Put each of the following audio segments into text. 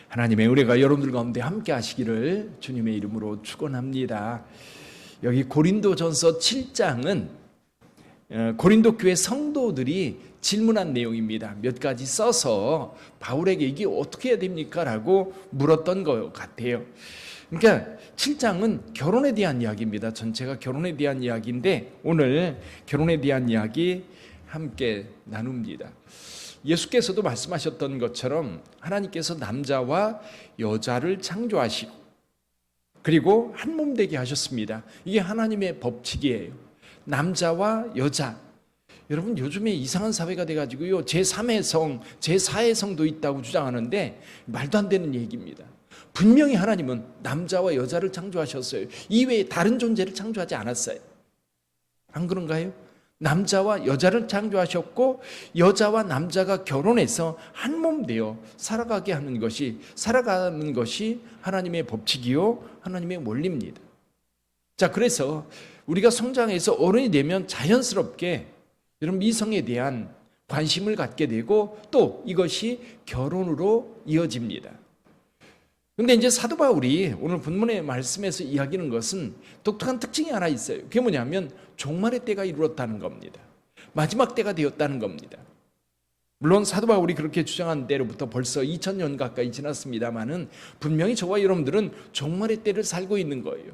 하나님의 은혜가 여러분들 가운데 함께 하시기를 주님의 이름으로 축원합니다. 여기 고린도전서 7장은 고린도 교회 성도들이 질문한 내용입니다. 몇 가지 써서 바울에게 이게 어떻게 해야 됩니까? 라고 물었던 것 같아요. 그러니까 7장은 결혼에 대한 이야기입니다. 전체가 결혼에 대한 이야기인데 오늘 결혼에 대한 이야기 함께 나눕니다. 예수께서도 말씀하셨던 것처럼 하나님께서 남자와 여자를 창조하시고 그리고 한 몸 되게 하셨습니다. 이게 하나님의 법칙이에요. 남자와 여자. 여러분 요즘에 이상한 사회가 돼가지고요, 제3의 성, 제4의 성도 있다고 주장하는데 말도 안 되는 얘기입니다. 분명히 하나님은 남자와 여자를 창조하셨어요. 이외에 다른 존재를 창조하지 않았어요. 안 그런가요? 남자와 여자를 창조하셨고 여자와 남자가 결혼해서 한 몸 되어 살아가는 것이 하나님의 법칙이요 하나님의 원리입니다. 자, 그래서 우리가 성장해서 어른이 되면 자연스럽게 여러분 이성에 대한 관심을 갖게 되고 또 이것이 결혼으로 이어집니다. 근데 이제 사도 바울이 오늘 본문의 말씀에서 이야기하는 것은 독특한 특징이 하나 있어요. 그게 뭐냐면 종말의 때가 이루었다는 겁니다. 마지막 때가 되었다는 겁니다. 물론 사도 바울이 그렇게 주장한 때로부터 벌써 2000년 가까이 지났습니다만은 분명히 저와 여러분들은 종말의 때를 살고 있는 거예요.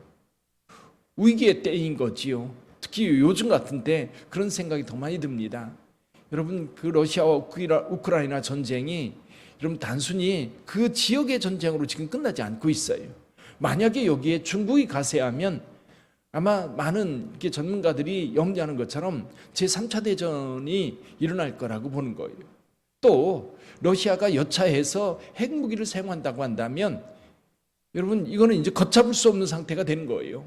위기의 때인 거지요. 특히 요즘 같은 때 그런 생각이 더 많이 듭니다. 여러분 그 러시아와 우크라이나 전쟁이 여러분 단순히 그 지역의 전쟁으로 지금 끝나지 않고 있어요. 만약에 여기에 중국이 가세하면 아마 많은 전문가들이 염려하는 것처럼 제3차 대전이 일어날 거라고 보는 거예요. 또 러시아가 여차해서 핵무기를 사용한다고 한다면 여러분 이거는 이제 걷잡을 수 없는 상태가 되는 거예요.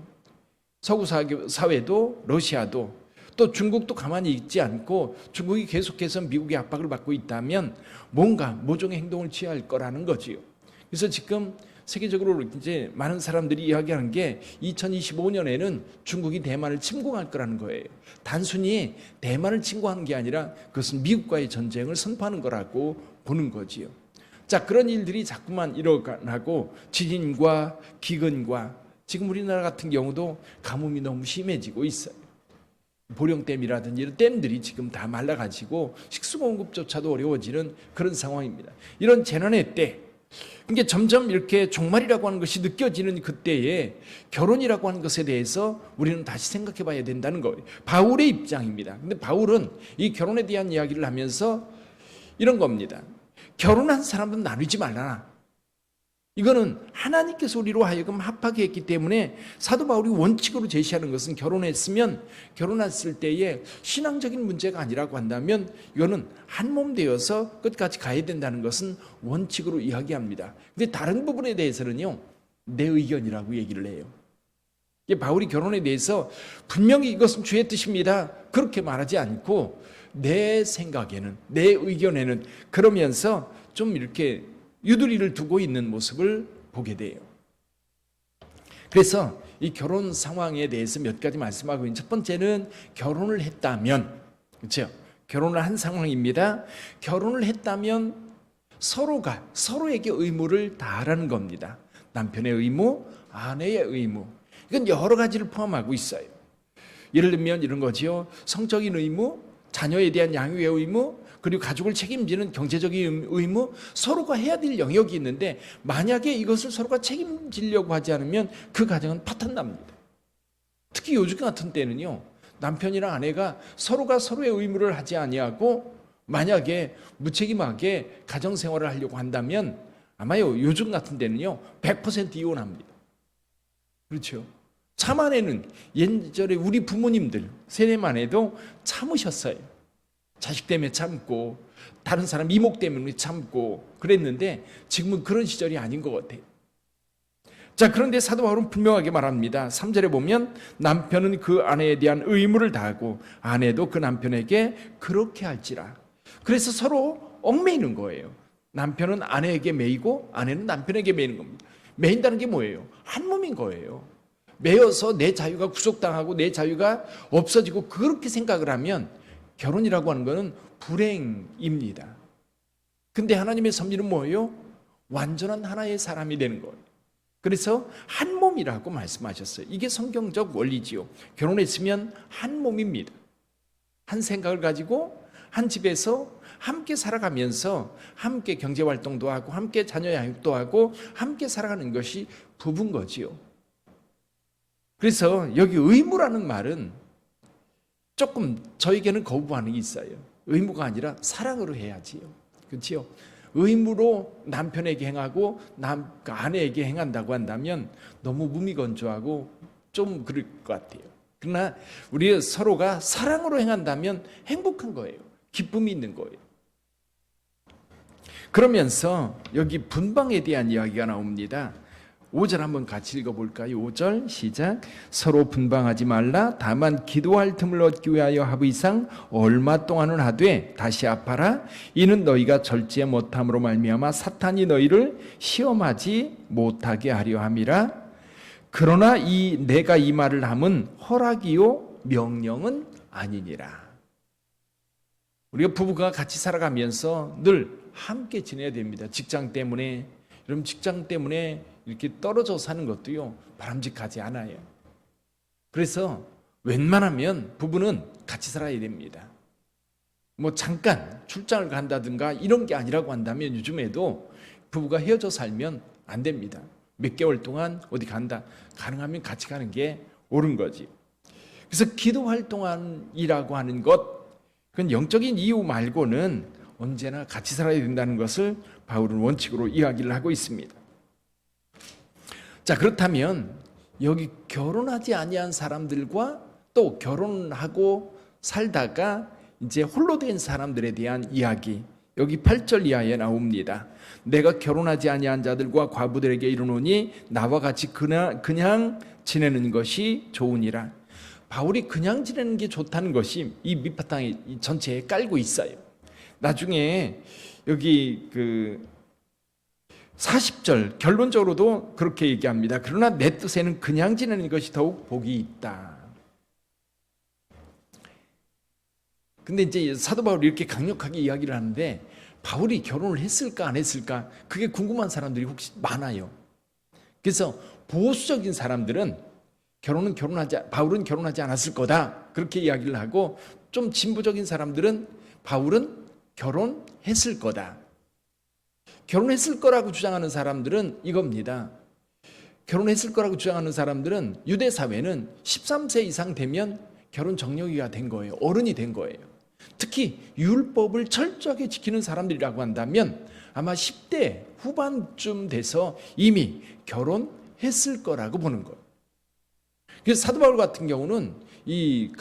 서구 사회도 러시아도 또 중국도 가만히 있지 않고 중국이 계속해서 미국의 압박을 받고 있다면 뭔가 모종의 행동을 취할 거라는 거지요. 그래서 지금 세계적으로 이제 많은 사람들이 이야기하는 게 2025년에는 중국이 대만을 침공할 거라는 거예요. 단순히 대만을 침공하는 게 아니라 그것은 미국과의 전쟁을 선포하는 거라고 보는 거지요. 자, 그런 일들이 자꾸만 일어나고 지진과 기근과 지금 우리나라 같은 경우도 가뭄이 너무 심해지고 있어요. 보령댐이라든지 이런 댐들이 지금 다 말라가지고 식수 공급조차도 어려워지는 그런 상황입니다. 이런 재난의 때, 그러니까 점점 이렇게 종말이라고 하는 것이 느껴지는 그때에 결혼이라고 하는 것에 대해서 우리는 다시 생각해 봐야 된다는 거예요. 바울의 입장입니다. 근데 바울은 이 결혼에 대한 이야기를 하면서 이런 겁니다. 결혼한 사람은 나누지 말라. 이거는 하나님께서 우리로 하여금 합하게 했기 때문에 사도 바울이 원칙으로 제시하는 것은 결혼했을 때에 신앙적인 문제가 아니라고 한다면 이거는 한 몸 되어서 끝까지 가야 된다는 것은 원칙으로 이야기합니다. 근데 다른 부분에 대해서는요, 내 의견이라고 얘기를 해요. 바울이 결혼에 대해서 분명히 이것은 주의 뜻입니다 그렇게 말하지 않고 내 생각에는, 내 의견에는 그러면서 좀 이렇게 유두리를 두고 있는 모습을 보게 돼요. 그래서 이 결혼 상황에 대해서 몇 가지 말씀하고 있는 첫 번째는 결혼을 했다면, 그렇죠? 결혼을 한 상황입니다. 결혼을 했다면 서로가 서로에게 의무를 다하라는 겁니다. 남편의 의무, 아내의 의무. 이건 여러 가지를 포함하고 있어요. 예를 들면 이런 거지요. 성적인 의무, 자녀에 대한 양육의 의무, 그리고 가족을 책임지는 경제적인 의무, 서로가 해야 될 영역이 있는데 만약에 이것을 서로가 책임지려고 하지 않으면 그 가정은 파탄납니다. 특히 요즘 같은 때는요, 남편이랑 아내가 서로가 서로의 의무를 하지 아니하고 만약에 무책임하게 가정생활을 하려고 한다면 아마요 요즘 같은 때는요 100% 이혼합니다. 그렇죠? 참아내는, 예전에 우리 부모님들 세대만 해도 참으셨어요. 자식 때문에 참고 다른 사람 이목 때문에 참고 그랬는데 지금은 그런 시절이 아닌 것 같아요. 자, 그런데 사도 바울은 분명하게 말합니다. 3절에 보면 남편은 그 아내에 대한 의무를 다하고 아내도 그 남편에게 그렇게 할지라. 그래서 서로 얽매이는 거예요. 남편은 아내에게 매이고 아내는 남편에게 매이는 겁니다. 매인다는 게 뭐예요? 한 몸인 거예요. 매여서 내 자유가 구속당하고 내 자유가 없어지고 그렇게 생각을 하면 결혼이라고 하는 것은 불행입니다. 근데 하나님의 섭리는 뭐예요? 완전한 하나의 사람이 되는 거예요. 그래서 한 몸이라고 말씀하셨어요. 이게 성경적 원리지요. 결혼했으면 한 몸입니다. 한 생각을 가지고 한 집에서 함께 살아가면서 함께 경제활동도 하고 함께 자녀 양육도 하고 함께 살아가는 것이 부부인 거지요. 그래서 여기 의무라는 말은 조금 저에게는 거부 반응이 있어요. 의무가 아니라 사랑으로 해야지요. 그렇지요? 의무로 남편에게 행하고 아내에게 행한다고 한다면 너무 무미건조하고 좀 그럴 것 같아요. 그러나 우리 서로가 사랑으로 행한다면 행복한 거예요. 기쁨이 있는 거예요. 그러면서 여기 분방에 대한 이야기가 나옵니다. 5절 한번 같이 읽어볼까요? 5절 시작. 서로 분방하지 말라. 다만 기도할 틈을 얻기 위하여 하부이상 얼마 동안은 하되 다시 아파라. 이는 너희가 절제 못함으로 말미암아 사탄이 너희를 시험하지 못하게 하려 함이라. 그러나 내가 이 말을 함은 허락이요 명령은 아니니라. 우리가 부부가 같이 살아가면서 늘 함께 지내야 됩니다. 직장 때문에, 여러분 직장 때문에 이렇게 떨어져 사는 것도요, 바람직하지 않아요. 그래서 웬만하면 부부는 같이 살아야 됩니다. 뭐 잠깐 출장을 간다든가 이런 게 아니라고 한다면 요즘에도 부부가 헤어져 살면 안 됩니다. 몇 개월 동안 어디 간다. 가능하면 같이 가는 게 옳은 거지. 그래서 기도 활동이라고 하는 것, 그건 영적인 이유 말고는 언제나 같이 살아야 된다는 것을 바울은 원칙으로 이야기를 하고 있습니다. 자, 그렇다면 여기 결혼하지 아니한 사람들과 또 결혼하고 살다가 이제 홀로 된 사람들에 대한 이야기, 여기 8절 이하에 나옵니다. 내가 결혼하지 아니한 자들과 과부들에게 이르노니 나와 같이 그냥 지내는 것이 좋으니라. 바울이 그냥 지내는 게 좋다는 것이 이 밑바탕에 전체에 깔고 있어요. 나중에 여기 40절 결론적으로도 그렇게 얘기합니다. 그러나 내 뜻에는 그냥 지내는 것이 더욱 복이 있다. 근데 이제 사도 바울이 이렇게 강력하게 이야기를 하는데 바울이 결혼을 했을까 안 했을까 그게 궁금한 사람들이 혹시 많아요. 그래서 보수적인 사람들은 바울은 결혼하지 않았을 거다 그렇게 이야기를 하고, 좀 진보적인 사람들은 바울은 결혼했을 거다. 결혼했을 거라고 주장하는 사람들은 이겁니다. 결혼했을 거라고 주장하는 사람들은 유대 사회는 13세 이상 되면 결혼 적령이가 된 거예요. 어른이 된 거예요. 특히 율법을 철저하게 지키는 사람들이라고 한다면 아마 10대 후반쯤 돼서 이미 결혼했을 거라고 보는 거예요. 그래서 사도 바울 같은 경우는 이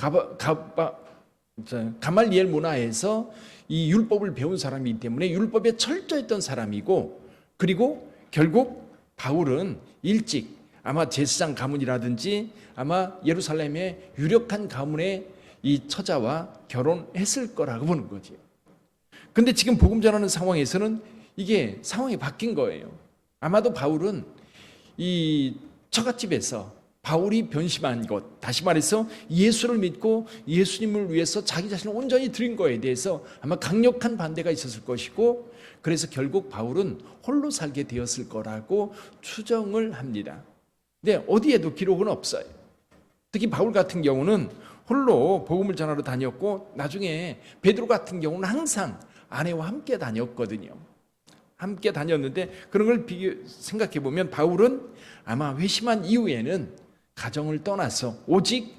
가말리엘 문화에서 이 율법을 배운 사람이기 때문에 율법에 철저했던 사람이고, 그리고 결국 바울은 일찍 아마 제사장 가문이라든지 아마 예루살렘의 유력한 가문의 이 처자와 결혼했을 거라고 보는 거지. 근데 지금 복음 전하는 상황에서는 이게 상황이 바뀐 거예요. 아마도 바울은 이 처갓집에서 바울이 변심한 것, 다시 말해서 예수를 믿고 예수님을 위해서 자기 자신을 온전히 드린 거에 대해서 아마 강력한 반대가 있었을 것이고, 그래서 결국 바울은 홀로 살게 되었을 거라고 추정을 합니다. 근데 어디에도 기록은 없어요. 특히 바울 같은 경우는 홀로 복음을 전하러 다녔고, 나중에 베드로 같은 경우는 항상 아내와 함께 다녔거든요. 함께 다녔는데 그런 걸 생각해 보면 바울은 아마 회심한 이후에는 가정을 떠나서 오직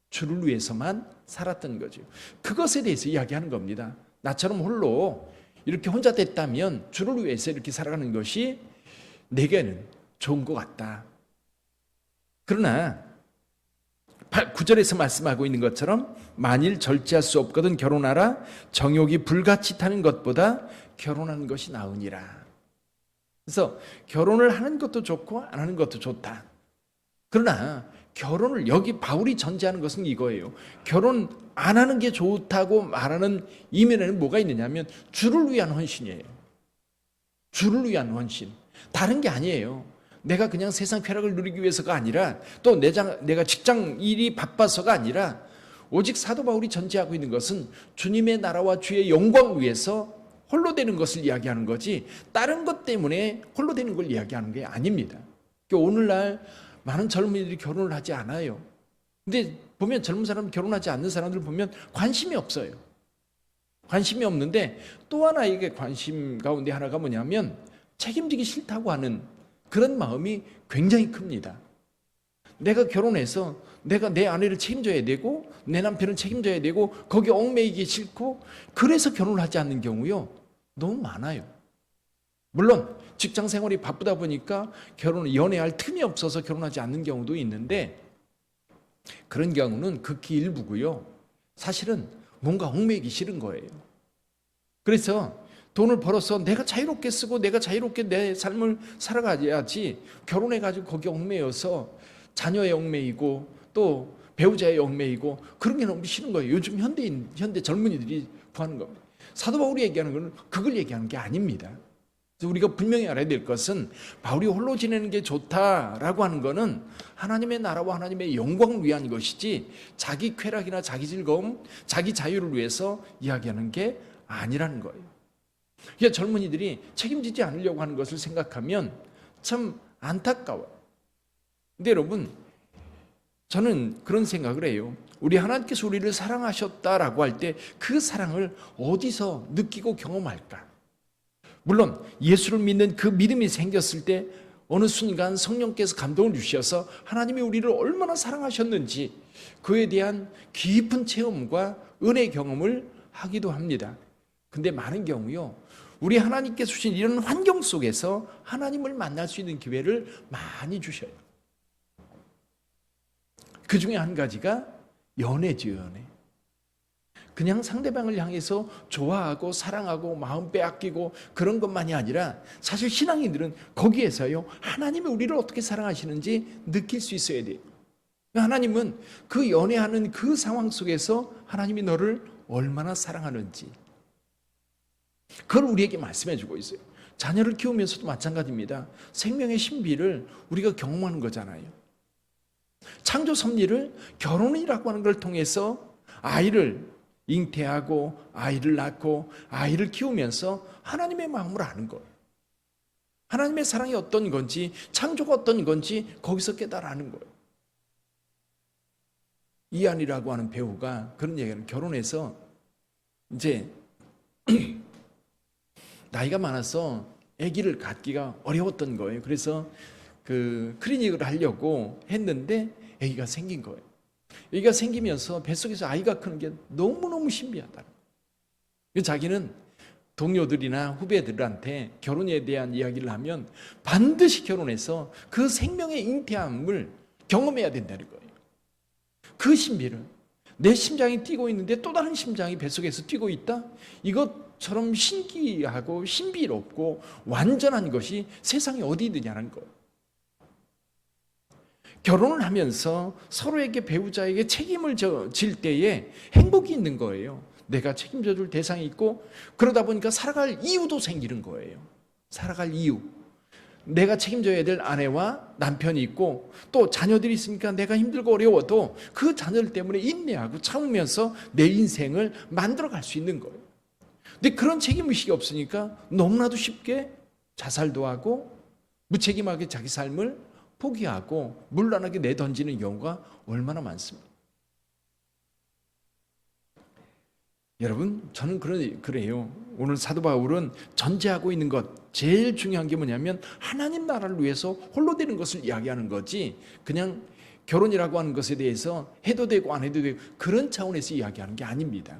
주를 위해서만 살았던 거죠. 그것에 대해서 이야기하는 겁니다. 나처럼 홀로 이렇게 혼자 됐다면 주를 위해서 이렇게 살아가는 것이 내게는 좋은 것 같다. 그러나 9절에서 말씀하고 있는 것처럼 만일 절제할 수 없거든 결혼하라. 정욕이 불같이 타는 것보다 결혼하는 것이 나으니라. 그래서 결혼을 하는 것도 좋고 안 하는 것도 좋다. 그러나 결혼을, 여기 바울이 전제하는 것은 이거예요. 결혼 안 하는 게 좋다고 말하는 이면에는 뭐가 있느냐면 주를 위한 헌신이에요. 주를 위한 헌신. 다른 게 아니에요. 내가 그냥 세상 쾌락을 누리기 위해서가 아니라, 또 내가 직장 일이 바빠서가 아니라, 오직 사도 바울이 전제하고 있는 것은 주님의 나라와 주의 영광 위해서 홀로 되는 것을 이야기하는 거지 다른 것 때문에 홀로 되는 걸 이야기하는 게 아닙니다. 그러니까 오늘날 많은 젊은이들이 결혼을 하지 않아요. 근데 보면 젊은 사람 결혼하지 않는 사람들 보면 관심이 없어요. 관심이 없는데 또 하나에게 관심 가운데 하나가 뭐냐면 책임지기 싫다고 하는 그런 마음이 굉장히 큽니다. 내가 결혼해서 내가 내 아내를 책임져야 되고 내 남편을 책임져야 되고 거기에 얽매이기 싫고 그래서 결혼을 하지 않는 경우요 너무 많아요. 물론 직장 생활이 바쁘다 보니까 연애할 틈이 없어서 결혼하지 않는 경우도 있는데 그런 경우는 극히 일부고요. 사실은 뭔가 얽매이기 싫은 거예요. 그래서 돈을 벌어서 내가 자유롭게 쓰고 내가 자유롭게 내 삶을 살아가야지 결혼해가지고 거기 얽매여서 자녀에 얽매이고 또 배우자에 얽매이고 그런 게 너무 싫은 거예요. 요즘 현대 젊은이들이 구하는 겁니다. 사도 바울이 얘기하는 건 그걸 얘기하는 게 아닙니다. 그래서 우리가 분명히 알아야 될 것은 바울이 홀로 지내는 게 좋다라고 하는 것은 하나님의 나라와 하나님의 영광을 위한 것이지 자기 쾌락이나 자기 즐거움, 자기 자유를 위해서 이야기하는 게 아니라는 거예요. 그러니까 젊은이들이 책임지지 않으려고 하는 것을 생각하면 참 안타까워요. 근데 여러분, 저는 그런 생각을 해요. 우리 하나님께서 우리를 사랑하셨다라고 할 때 그 사랑을 어디서 느끼고 경험할까? 물론 예수를 믿는 그 믿음이 생겼을 때 어느 순간 성령께서 감동을 주셔서 하나님이 우리를 얼마나 사랑하셨는지 그에 대한 깊은 체험과 은혜 경험을 하기도 합니다. 근데 많은 경우요, 우리 하나님께서 주신 이런 환경 속에서 하나님을 만날 수 있는 기회를 많이 주셔요. 그 중에 한 가지가 연애죠, 연애. 그냥 상대방을 향해서 좋아하고 사랑하고 마음 빼앗기고 그런 것만이 아니라 사실 신앙인들은 거기에서요 하나님이 우리를 어떻게 사랑하시는지 느낄 수 있어야 돼요. 하나님은 그 연애하는 그 상황 속에서 하나님이 너를 얼마나 사랑하는지 그걸 우리에게 말씀해 주고 있어요. 자녀를 키우면서도 마찬가지입니다. 생명의 신비를 우리가 경험하는 거잖아요. 창조 섭리를 결혼이라고 하는 걸 통해서 아이를 잉태하고 아이를 낳고 아이를 키우면서 하나님의 마음을 아는 거예요. 하나님의 사랑이 어떤 건지 창조가 어떤 건지 거기서 깨달아는 거예요. 이한이라고 하는 배우가 그런 얘기를 결혼해서 이제 나이가 많아서 아기를 갖기가 어려웠던 거예요. 그래서 그 클리닉을 하려고 했는데 아기가 생긴 거예요. 아기가 생기면서 뱃속에서 아이가 크는 게 너무너무 신비하다. 자기는 동료들이나 후배들한테 결혼에 대한 이야기를 하면 반드시 결혼해서 그 생명의 잉태함을 경험해야 된다는 거예요. 그 신비를 내 심장이 뛰고 있는데 또 다른 심장이 뱃속에서 뛰고 있다? 이것처럼 신기하고 신비롭고 완전한 것이 세상에 어디 있느냐는 거예요. 결혼을 하면서 서로에게 배우자에게 책임을 질 때에 행복이 있는 거예요. 내가 책임져 줄 대상이 있고 그러다 보니까 살아갈 이유도 생기는 거예요. 살아갈 이유. 내가 책임져야 될 아내와 남편이 있고 또 자녀들이 있으니까 내가 힘들고 어려워도 그 자녀들 때문에 인내하고 참으면서 내 인생을 만들어갈 수 있는 거예요. 근데 그런 책임의식이 없으니까 너무나도 쉽게 자살도 하고 무책임하게 자기 삶을 포기하고 물러나게 내던지는 경우가 얼마나 많습니다. 여러분, 저는 그래요. 오늘 사도 바울은 전제하고 있는 것, 제일 중요한 게 뭐냐면 하나님 나라를 위해서 홀로 되는 것을 이야기하는 거지 그냥 결혼이라고 하는 것에 대해서 해도 되고 안 해도 되고 그런 차원에서 이야기하는 게 아닙니다.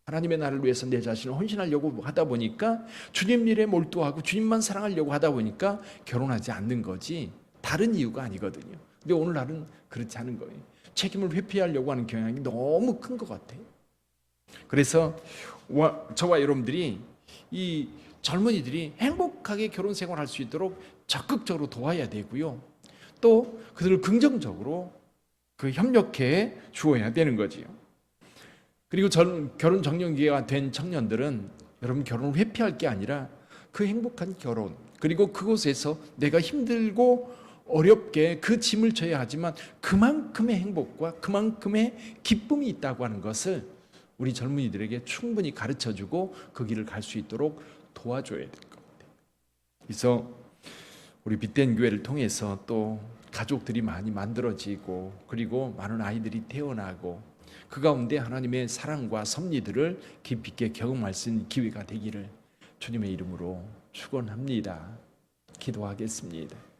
하나님의 나라를 위해서 내 자신을 헌신하려고 하다 보니까 주님 일에 몰두하고 주님만 사랑하려고 하다 보니까 결혼하지 않는 거지 다른 이유가 아니거든요. 근데 오늘날은 그렇지 않은 거예요. 책임을 회피하려고 하는 경향이 너무 큰 것 같아요. 그래서 저와 여러분들이 이 젊은이들이 행복하게 결혼 생활할 수 있도록 적극적으로 도와야 되고요. 또 그들을 긍정적으로 협력해 주어야 되는 거지요. 그리고 결혼 적령기가 된 청년들은 여러분 결혼을 회피할 게 아니라 그 행복한 결혼 그리고 그곳에서 내가 힘들고 어렵게 그 짐을 져야 하지만 그만큼의 행복과 그만큼의 기쁨이 있다고 하는 것을 우리 젊은이들에게 충분히 가르쳐주고 그 길을 갈 수 있도록 도와줘야 될 겁니다. 그래서 우리 빛된 교회를 통해서 또 가족들이 많이 만들어지고 그리고 많은 아이들이 태어나고 그 가운데 하나님의 사랑과 섭리들을 깊이 있게 경험할 수 있는 기회가 되기를 주님의 이름으로 축원합니다. 기도하겠습니다.